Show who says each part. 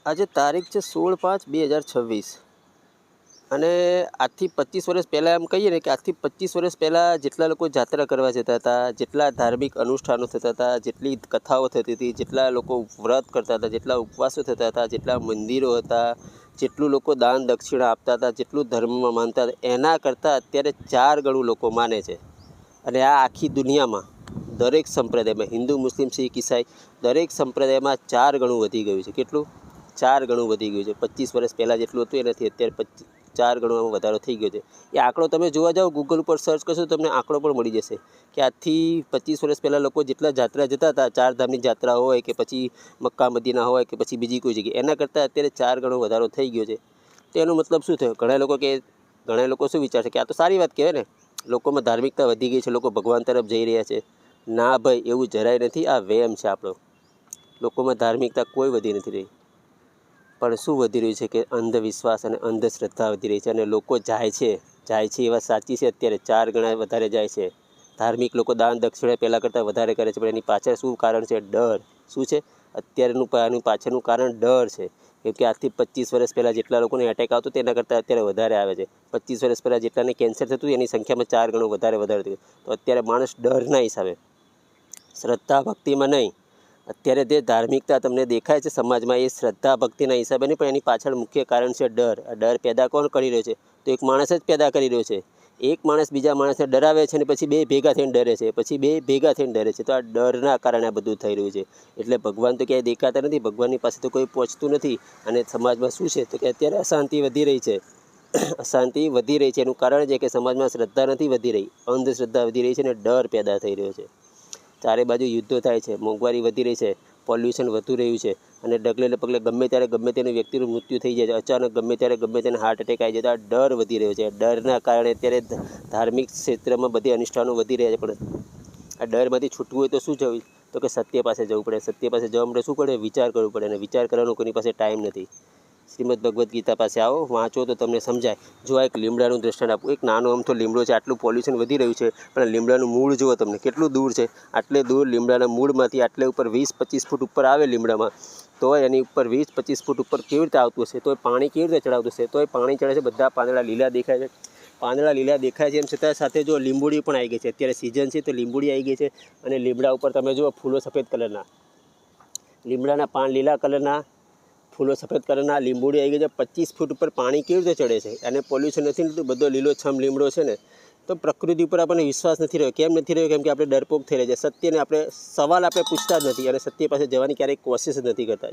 Speaker 1: આજે તારીખ છે 16/5/2026 અને આજથી 25 વર્ષ પહેલાં એમ કહીએ ને કે આજથી 25 વર્ષ પહેલાં જેટલા લોકો જાત્રા કરવા જતા હતા, જેટલા ધાર્મિક અનુષ્ઠાનો થતા હતા, જેટલી કથાઓ થતી હતી, જેટલા લોકો વ્રત કરતા હતા, જેટલા ઉપવાસો થતા હતા, જેટલા મંદિરો હતા, જેટલું લોકો દાન દક્ષિણા આપતા હતા, જેટલું ધર્મમાં માનતા હતા, એના કરતાં અત્યારે 4 ગણું લોકો માને છે. અને આ આખી દુનિયામાં દરેક સંપ્રદાયમાં હિન્દુ, મુસ્લિમ, શીખ, ઈસાઈ દરેક સંપ્રદાયમાં 4 ગણું વધી ગયું છે. કેટલું? 4 ગણું વધી ગયું છે. 25 વર્ષ પહેલાં જેટલું હતું એનાથી અત્યારે 4 ગણો વધારો થઈ ગયો છે. એ આંકડો તમે જોવા જાઓ, ગૂગલ ઉપર સર્ચ કરશો તમને આંકડો પણ મળી જશે કે આજથી 25 વર્ષ પહેલાં લોકો જેટલા જાત્રા જતા હતા, 4 ધામની જાત્રા હોય કે પછી મક્કા મદીના હોય કે પછી બીજી કોઈ જગ્યાએ, એના કરતાં અત્યારે 4 ગણો વધારો થઈ ગયો છે. તો એનો મતલબ શું થયો? ઘણા લોકો શું વિચારશે કે આ તો સારી વાત કહેવાય ને, લોકોમાં ધાર્મિકતા વધી ગઈ છે, લોકો ભગવાન તરફ જઈ રહ્યા છે. ના ભાઈ, એવું જરાય નથી. આ વહેમ છે આપણો. લોકોમાં ધાર્મિકતા કોઈ વધી નથી રહી. પણ શું વધી રહ્યું છે કે અંધવિશ્વાસ અને અંધશ્રદ્ધા વધી રહી છે. અને લોકો જાય છે એ વાત સાચી છે. અત્યારે 4 ગણા વધારે જાય છે. ધાર્મિક લોકો દાન દક્ષિણા પહેલાં કરતાં વધારે કરે છે. પણ એની પાછળ શું કારણ છે? ડર. શું છે? આની પાછળનું કારણ ડર છે. કેમ કે આજથી 25 વર્ષ પહેલાં જેટલા લોકોને એટેક આવતો તેના કરતાં અત્યારે વધારે આવે છે. 25 વર્ષ પહેલાં જેટલાને કેન્સર થતું એની સંખ્યામાં 4 ગણું વધારે થયું. તો અત્યારે માણસ ડરના હિસાબે, શ્રદ્ધા ભક્તિમાં નહીં, અત્યારે જે ધાર્મિકતા તમને દેખાય છે સમાજમાં, એ શ્રદ્ધા ભક્તિના હિસાબે નહીં, પણ એની પાછળ મુખ્ય કારણ છે ડર. આ ડર પેદા કોણ કરી રહ્યો છે? તો એક માણસ જ પેદા કરી રહ્યો છે. એક માણસ બીજા માણસને ડરાવે છે અને પછી 2 ભેગા થઈને ડરે છે, પછી 2 ભેગા થઈને ડરે છે. તો આ ડરના કારણે આ બધું થઈ રહ્યું છે. એટલે ભગવાન તો ક્યાંય દેખાતા નથી, ભગવાનની પાસે તો કોઈ પહોંચતું નથી. અને સમાજમાં શું છે તો કે અત્યારે અશાંતિ વધી રહી છે. અશાંતિ વધી રહી છે. એનું કારણ છે કે સમાજમાં શ્રદ્ધા નથી વધી રહી, અંધશ્રદ્ધા વધી રહી છે અને ડર પેદા થઈ રહ્યો છે. ચારે બાજુ યુદ્ધો થાય છે, મોંઘવારી વધી રહી છે, પોલ્યુશન વધુ રહ્યું છે. અને ડગલે પગલે ગમે ત્યારે ગમે તેનું વ્યક્તિનું મૃત્યુ થઈ જાય છે. અચાનક ગમે ત્યારે ગમે તેને હાર્ટ એટેક આવી જાય. તો આ ડર વધી રહ્યો છે. ડરના કારણે અત્યારે ધાર્મિક ક્ષેત્રમાં બધી અનુષ્ઠાનો વધી રહ્યા છે. પણ આ ડરમાંથી છૂટવું હોય તો શું જવું? તો કે સત્ય પાસે જવું પડે. સત્ય પાસે જવા માટે શું પડે? વિચાર કરવું પડે. અને વિચાર કરવાનો કોઈની પાસે ટાઈમ નથી. શ્રીમદ ભગવદ્ ગીતા પાસે આવો, વાંચો તો તમને સમજાય. જો આ એક લીમડાનું દ્રષ્ટાંત આપું. એક નાનો અમથો લીમડો છે, આટલું પોલ્યુશન વધી રહ્યું છે, પણ લીમડાનું મૂળ જુઓ તમને કેટલું દૂર છે. આટલે દૂર લીમડાના મૂળમાંથી આટલે ઉપર 20-25 ફૂટ ઉપર આવે લીમડામાં, તો એની ઉપર 20-25 ફૂટ ઉપર કેવી રીતે આવતું હશે? તો એ પાણી કેવી રીતે ચડાવતું હશે? તો એ પાણી ચડે છે, બધા પાંદડા લીલા દેખાય છે. પાંદડા લીલા દેખાય છે એમ છતાં સાથે જો લીંબુડી પણ આવી ગઈ છે. અત્યારે સિઝન છે તો લીંબુડી આવી ગઈ છે. અને લીમડા ઉપર તમે જુઓ ફૂલો સફેદ કલરના, લીમડાના પાન લીલા કલરના, ફૂલો સફેદ કલરના, લીંબુડી આવી ગઈ છે. 25 ફૂટ ઉપર પાણી કેવી રીતે ચડે છે? અને પોલ્યુશન નથી થતું, બધો લીલોછમ લીમડો છે ને. તો પ્રકૃતિ ઉપર આપણને વિશ્વાસ નથી રહ્યો. કેમ નથી રહ્યો? કેમ કે આપણે ડરપોક થઈ રહ્યા છે. સત્યને આપણે સવાલ પૂછતા જ નથી અને સત્ય પાસે જવાની ક્યારેય કોશિશ જ નથી કરતા.